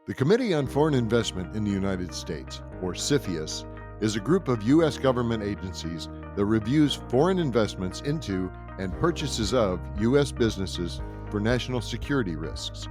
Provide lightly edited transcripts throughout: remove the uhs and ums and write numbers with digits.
The Committee on Foreign Investment in the United States, or CFIUS, is a group of U.S. government agencies that reviews foreign investments into and purchases of U.S. businesses for national security risks.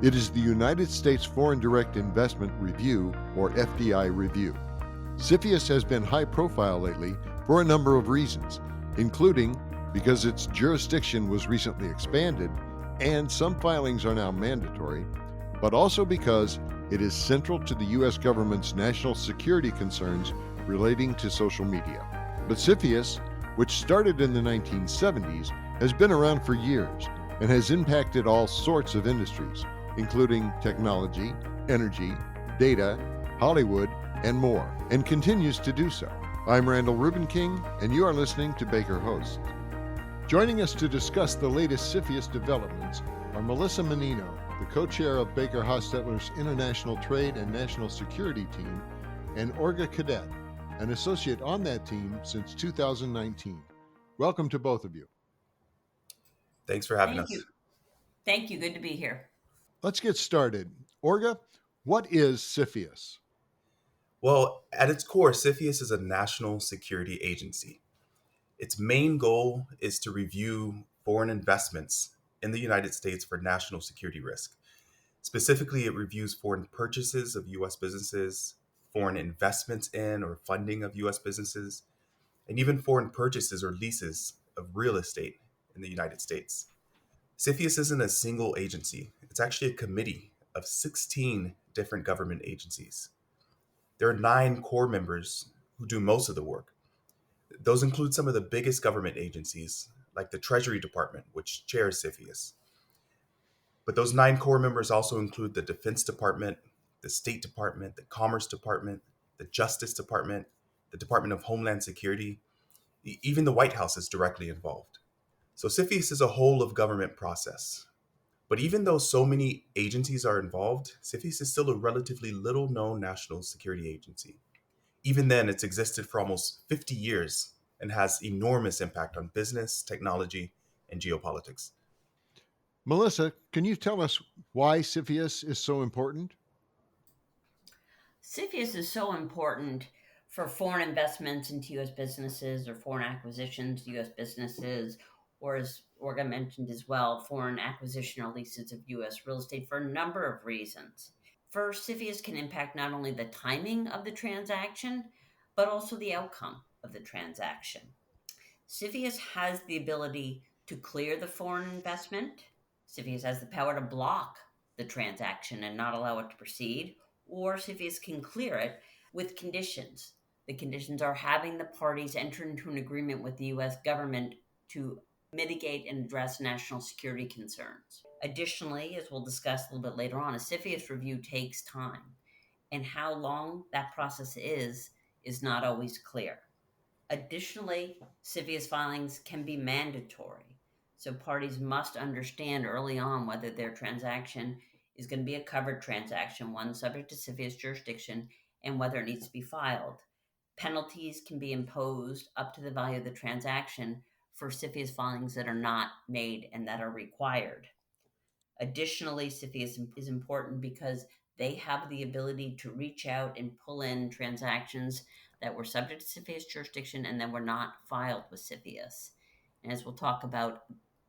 It is the United States Foreign Direct Investment Review, or FDI review. CFIUS has been high profile lately for a number of reasons, including because its jurisdiction was recently expanded and some filings are now mandatory, but also because it is central to the U.S. government's national security concerns relating to social media. But CFIUS, which started in the 1970s, has been around for years and has impacted all sorts of industries, including technology, energy, data, Hollywood, and more, and continues to do so. I'm Randall Rubin King, and you are listening to Baker Host. Joining us to discuss the latest CFIUS developments are Melissa Mannino, the co-chair of BakerHostetler's International Trade and National Security team, and Orga Cadet, an associate on that team since 2019. Welcome to both of you. Thanks for having Thank us. you. Thank you. Good to be here. Let's get started. Orga, what is CFIUS? Well, at its core, CFIUS is a national security agency. Its main goal is to review foreign investments in the United States for national security risk. Specifically, it reviews foreign purchases of U.S. businesses, foreign investments in or funding of U.S. businesses, and even foreign purchases or leases of real estate in the United States. CFIUS isn't a single agency. It's actually a committee of 16 different government agencies. There are 9 core members who do most of the work. Those include some of the biggest government agencies, like the Treasury Department, which chairs CFIUS. But those 9 core members also include the Defense Department, the State Department, the Commerce Department, the Justice Department, the Department of Homeland Security. Even the White House is directly involved. So CFIUS is a whole of government process. But even though so many agencies are involved, CFIUS is still a relatively little known national security agency. Even then, it's existed for almost 50 years and has enormous impact on business, technology, and geopolitics. Melissa, can you tell us why CFIUS is so important? CFIUS is so important for foreign investments into U.S. businesses or foreign acquisitions to U.S. businesses, or as Orga mentioned as well, foreign acquisition or leases of U.S. real estate for a number of reasons. First, CFIUS can impact not only the timing of the transaction, but also the outcome of the transaction. CFIUS has the ability to clear the foreign investment. CFIUS has the power to block the transaction and not allow it to proceed, or CFIUS can clear it with conditions. The conditions are having the parties enter into an agreement with the U.S. government to mitigate and address national security concerns. Additionally, as we'll discuss a little bit later on, a CFIUS review takes time, and how long that process is not always clear. Additionally, CFIUS filings can be mandatory. So parties must understand early on whether their transaction is going to be a covered transaction, one subject to CFIUS jurisdiction, and whether it needs to be filed. Penalties can be imposed up to the value of the transaction for CFIUS filings that are not made and that are required. Additionally, CFIUS is important because they have the ability to reach out and pull in transactions that were subject to CFIUS jurisdiction and then were not filed with CFIUS. And as we'll talk about,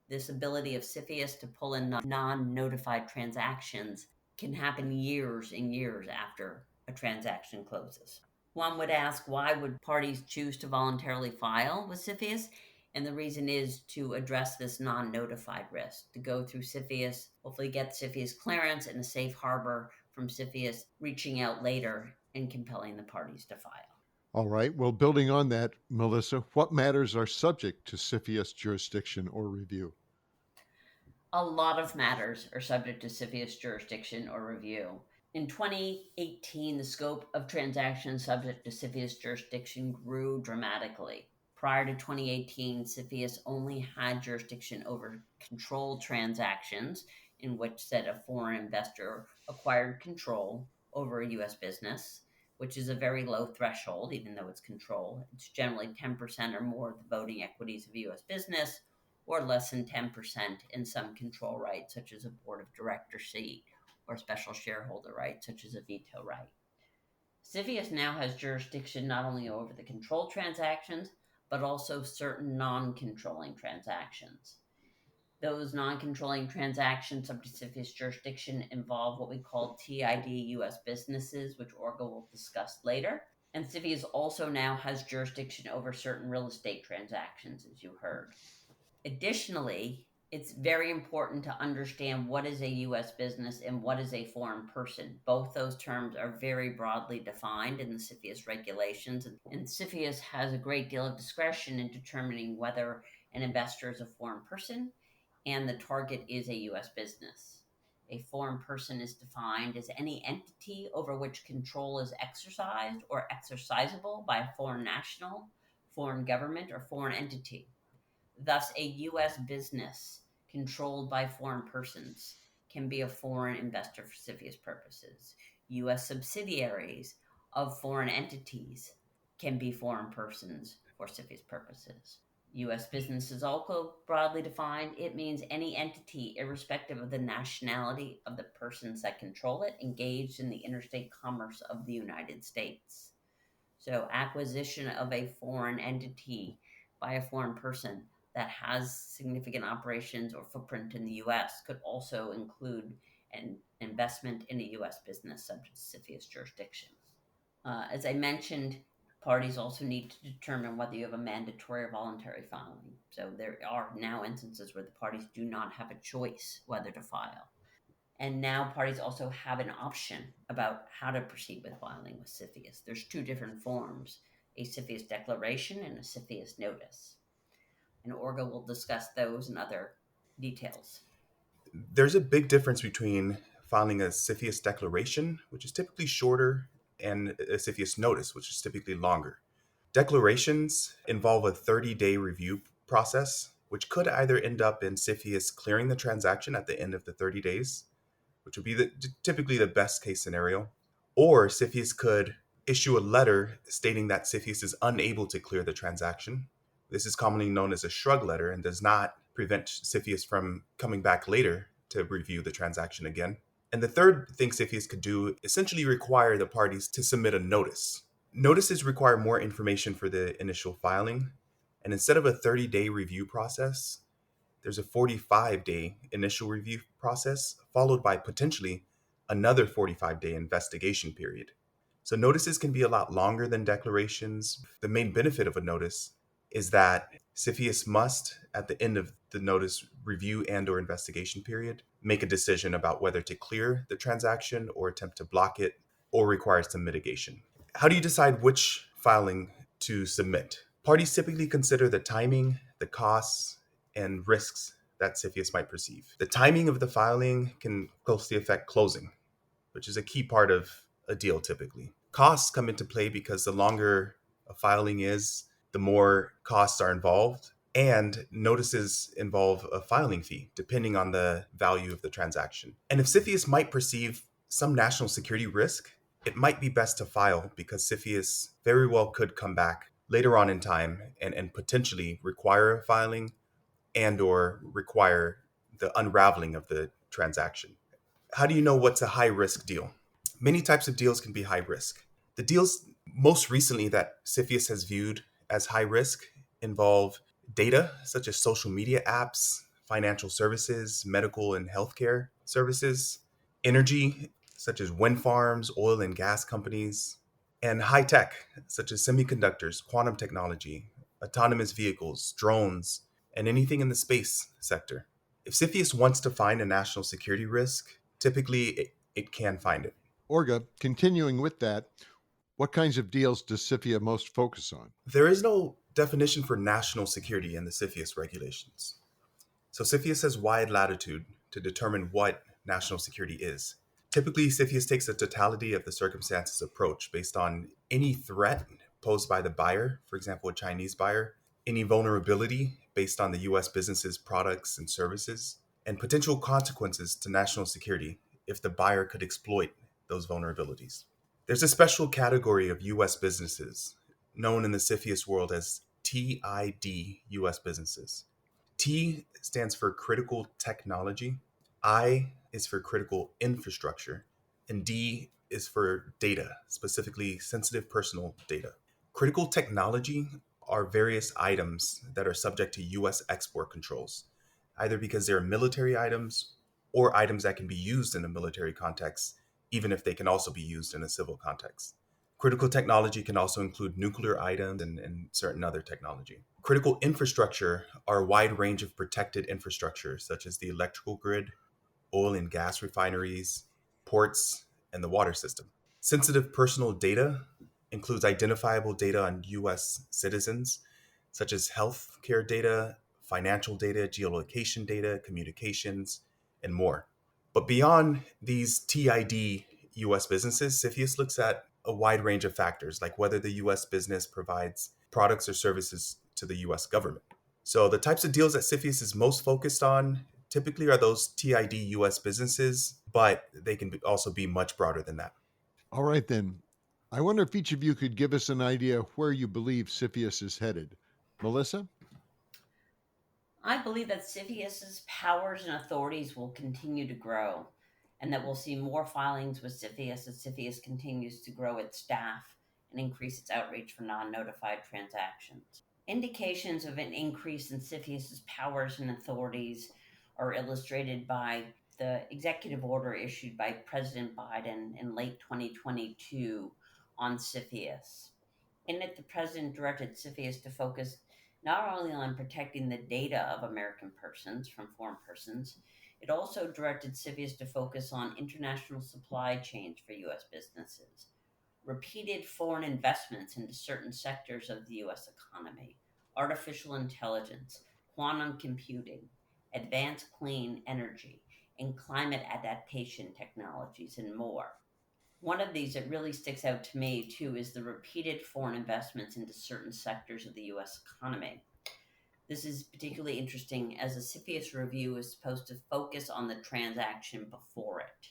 this ability of CFIUS to pull in non-notified transactions can happen years and years after a transaction closes. One would ask, why would parties choose to voluntarily file with CFIUS? And the reason is to address this non-notified risk, to go through CFIUS, hopefully get CFIUS clearance and a safe harbor from CFIUS reaching out later and compelling the parties to file. All right. Well, building on that, Melissa, what matters are subject to CFIUS jurisdiction or review? A lot of matters are subject to CFIUS jurisdiction or review. In 2018, the scope of transactions subject to CFIUS jurisdiction grew dramatically. Prior to 2018, CFIUS only had jurisdiction over controlled transactions, in which said a foreign investor acquired control over a U.S. business, which is a very low threshold, even though it's control. It's generally 10% or more of the voting equities of a U.S. business, or less than 10% in some control rights, such as a board of director seat or special shareholder right, such as a veto right. CFIUS now has jurisdiction not only over the controlled transactions, but also certain non-controlling transactions. Those non-controlling transactions subject to CFIUS jurisdiction involve what we call TID U.S. businesses, which Orga will discuss later. And CFIUS also now has jurisdiction over certain real estate transactions, as you heard. Additionally, it's very important to understand what is a U.S. business and what is a foreign person. Both those terms are very broadly defined in the CFIUS regulations, and CFIUS has a great deal of discretion in determining whether an investor is a foreign person and the target is a U.S. business. A foreign person is defined as any entity over which control is exercised or exercisable by a foreign national, foreign government, or foreign entity. Thus, a U.S. business controlled by foreign persons can be a foreign investor for CFIUS purposes. U.S. subsidiaries of foreign entities can be foreign persons for CFIUS purposes. U.S. business is also broadly defined. It means any entity, irrespective of the nationality of the persons that control it, engaged in the interstate commerce of the United States. So, acquisition of a foreign entity by a foreign person that has significant operations or footprint in the U.S. could also include an investment in a U.S. business subject to CFIUS jurisdiction. As I mentioned, parties also need to determine whether you have a mandatory or voluntary filing. So there are now instances where the parties do not have a choice whether to file. And now parties also have an option about how to proceed with filing with CFIUS. There's two different forms, a CFIUS declaration and a CFIUS notice. And Orga will discuss those and other details. There's a big difference between filing a CFIUS declaration, which is typically shorter, and a CFIUS notice, which is typically longer. Declarations involve a 30-day review process, which could either end up in CFIUS clearing the transaction at the end of the 30 days, which would be typically the best case scenario, or CFIUS could issue a letter stating that CFIUS is unable to clear the transaction. This is commonly known as a shrug letter and does not prevent CFIUS from coming back later to review the transaction again. And the third thing CFIUS could do essentially require the parties to submit a notice. Notices require more information for the initial filing, and instead of a 30-day review process, there's a 45-day initial review process, followed by potentially another 45-day investigation period. So notices can be a lot longer than declarations. The main benefit of a notice is that CFIUS must, at the end of the notice review and or investigation period, make a decision about whether to clear the transaction or attempt to block it or require some mitigation. How do you decide which filing to submit? Parties typically consider the timing, the costs, and risks that CFIUS might perceive. The timing of the filing can closely affect closing, which is a key part of a deal typically. Costs come into play because the longer a filing is, the more costs are involved, and notices involve a filing fee depending on the value of the transaction. And if CFIUS might perceive some national security risk, it might be best to file because CFIUS very well could come back later on in time and potentially require a filing and or require the unraveling of the transaction. How do you know what's a high risk deal? Many types of deals can be high risk. The deals most recently that CFIUS has viewed as high risk involve data such as social media apps, financial services, medical and healthcare services, energy such as wind farms, oil and gas companies, and high tech such as semiconductors, quantum technology, autonomous vehicles, drones, and anything in the space sector. If CFIUS wants to find a national security risk, typically it can find it. Orga, continuing with that, what kinds of deals does CFIA most focus on? There is no definition for national security in the CFIUS regulations. So CFIUS has wide latitude to determine what national security is. Typically, CFIUS takes a totality of the circumstances approach based on any threat posed by the buyer, for example, a Chinese buyer, any vulnerability based on the U.S. business's products and services, and potential consequences to national security if the buyer could exploit those vulnerabilities. There's a special category of U.S. businesses known in the CFIUS world as TID U.S. businesses. T stands for critical technology. I is for critical infrastructure, and D is for data, specifically sensitive personal data. Critical technology are various items that are subject to U.S. export controls, either because they're military items or items that can be used in a military context, even if they can also be used in a civil context. Critical technology can also include nuclear items and certain other technology. Critical infrastructure are a wide range of protected infrastructure, such as the electrical grid, oil and gas refineries, ports, and the water system. Sensitive personal data includes identifiable data on U.S. citizens, such as healthcare data, financial data, geolocation data, communications, and more. But beyond these TID U.S. businesses, CFIUS looks at a wide range of factors, like whether the U.S. business provides products or services to the U.S. government. So the types of deals that CFIUS is most focused on typically are those TID U.S. businesses, but they can also be much broader than that. All right, then. I wonder if each of you could give us an idea where you believe CFIUS is headed. Melissa? I believe that CFIUS's powers and authorities will continue to grow, and that we'll see more filings with CFIUS as CFIUS continues to grow its staff and increase its outreach for non-notified transactions. Indications of an increase in CFIUS's powers and authorities are illustrated by the executive order issued by President Biden in late 2022 on CFIUS. In it, the president directed CFIUS to focus not only on protecting the data of American persons from foreign persons, it also directed CFIUS to focus on international supply chains for U.S. businesses, repeated foreign investments into certain sectors of the U.S. economy, artificial intelligence, quantum computing, advanced clean energy, and climate adaptation technologies, and more. One of these that really sticks out to me, too, is the repeated foreign investments into certain sectors of the U.S. economy. This is particularly interesting as a CFIUS review is supposed to focus on the transaction before it.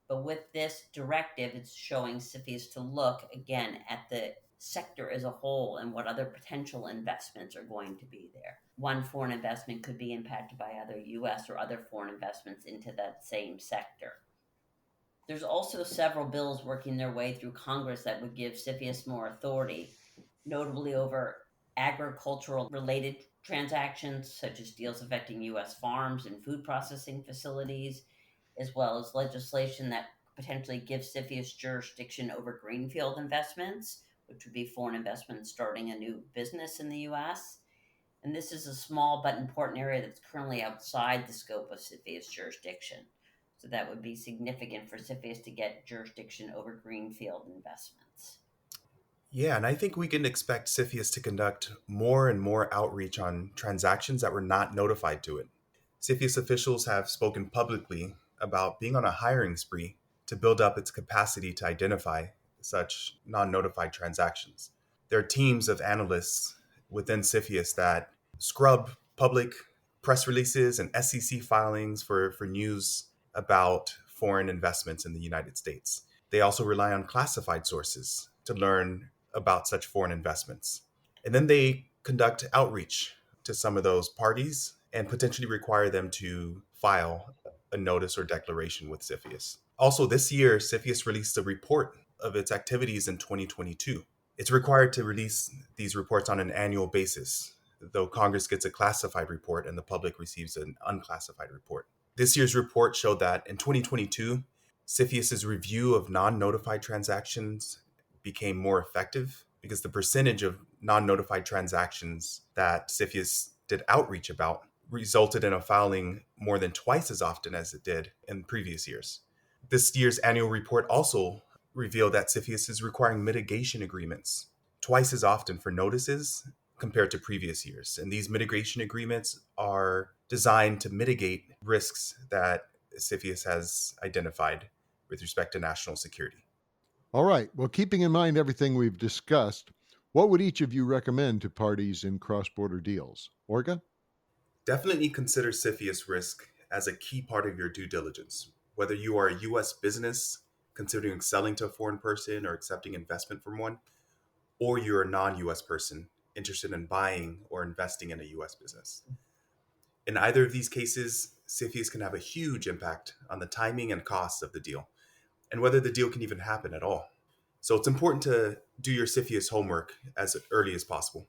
But with this directive, it's showing CFIUS to look again at the sector as a whole and what other potential investments are going to be there. One foreign investment could be impacted by other U.S. or other foreign investments into that same sector. There's also several bills working their way through Congress that would give CFIUS more authority, notably over agricultural related transactions, such as deals affecting U.S. farms and food processing facilities, as well as legislation that potentially gives CFIUS jurisdiction over greenfield investments, which would be foreign investments starting a new business in the U.S. And this is a small but important area that's currently outside the scope of CFIUS jurisdiction. So that would be significant for CFIUS to get jurisdiction over greenfield investments. Yeah, and I think we can expect CFIUS to conduct more and more outreach on transactions that were not notified to it. CFIUS officials have spoken publicly about being on a hiring spree to build up its capacity to identify such non-notified transactions. There are teams of analysts within CFIUS that scrub public press releases and SEC filings for news about foreign investments in the United States. They also rely on classified sources to learn about such foreign investments. And then they conduct outreach to some of those parties and potentially require them to file a notice or declaration with CFIUS. Also, this year, CFIUS released a report of its activities in 2022. It's required to release these reports on an annual basis, though Congress gets a classified report and the public receives an unclassified report. This year's report showed that in 2022, CFIUS's review of non-notified transactions became more effective because the percentage of non-notified transactions that CFIUS did outreach about resulted in a filing more than twice as often as it did in previous years. This year's annual report also revealed that CFIUS is requiring mitigation agreements twice as often for notices compared to previous years. And these mitigation agreements are designed to mitigate risks that CFIUS has identified with respect to national security. All right. Well, keeping in mind everything we've discussed, what would each of you recommend to parties in cross-border deals? Orga? Definitely consider CFIUS risk as a key part of your due diligence. Whether you are a U.S. business considering selling to a foreign person or accepting investment from one, or you're a non-U.S. person interested in buying or investing in a U.S. business. In either of these cases, CFIUS can have a huge impact on the timing and costs of the deal, and whether the deal can even happen at all. So it's important to do your CFIUS homework as early as possible.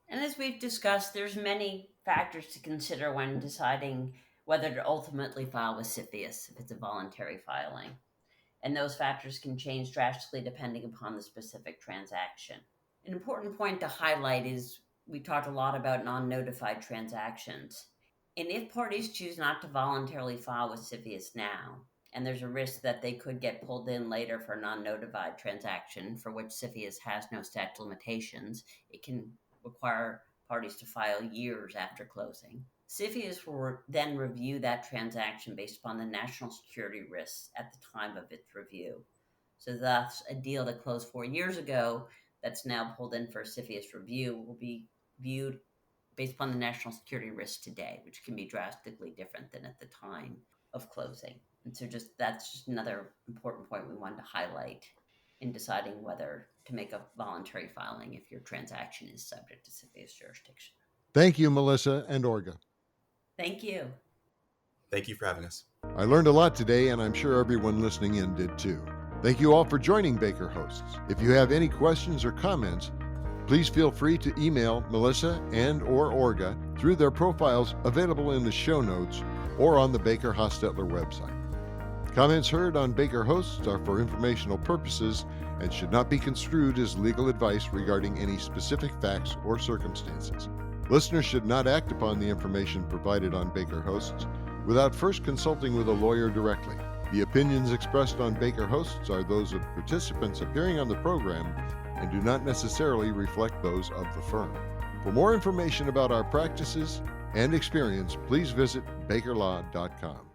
And as we've discussed, there's many factors to consider when deciding whether to ultimately file with CFIUS if it's a voluntary filing. And those factors can change drastically depending upon the specific transaction. An important point to highlight is we talked a lot about non-notified transactions. And if parties choose not to voluntarily file with CFIUS now, and there's a risk that they could get pulled in later for a non-notified transaction for which CFIUS has no statute of limitations, it can require parties to file years after closing. CFIUS will then review that transaction based upon the national security risks at the time of its review. So thus, a deal that closed 4 years ago that's now pulled in for a CFIUS review will be viewed based upon the national security risks today, which can be drastically different than at the time of closing. And so that's just another important point we wanted to highlight in deciding whether to make a voluntary filing if your transaction is subject to CFIUS jurisdiction. Thank you, Melissa and Orga. Thank you. Thank you for having us. I learned a lot today, and I'm sure everyone listening in did too. Thank you all for joining Baker Hosts. If you have any questions or comments, please feel free to email Melissa and/or Orga through their profiles available in the show notes or on the BakerHostetler website. Comments heard on Baker Hosts are for informational purposes and should not be construed as legal advice regarding any specific facts or circumstances. Listeners should not act upon the information provided on Baker Hosts without first consulting with a lawyer directly. The opinions expressed on Baker Hosts are those of participants appearing on the program and do not necessarily reflect those of the firm. For more information about our practices and experience, please visit bakerlaw.com.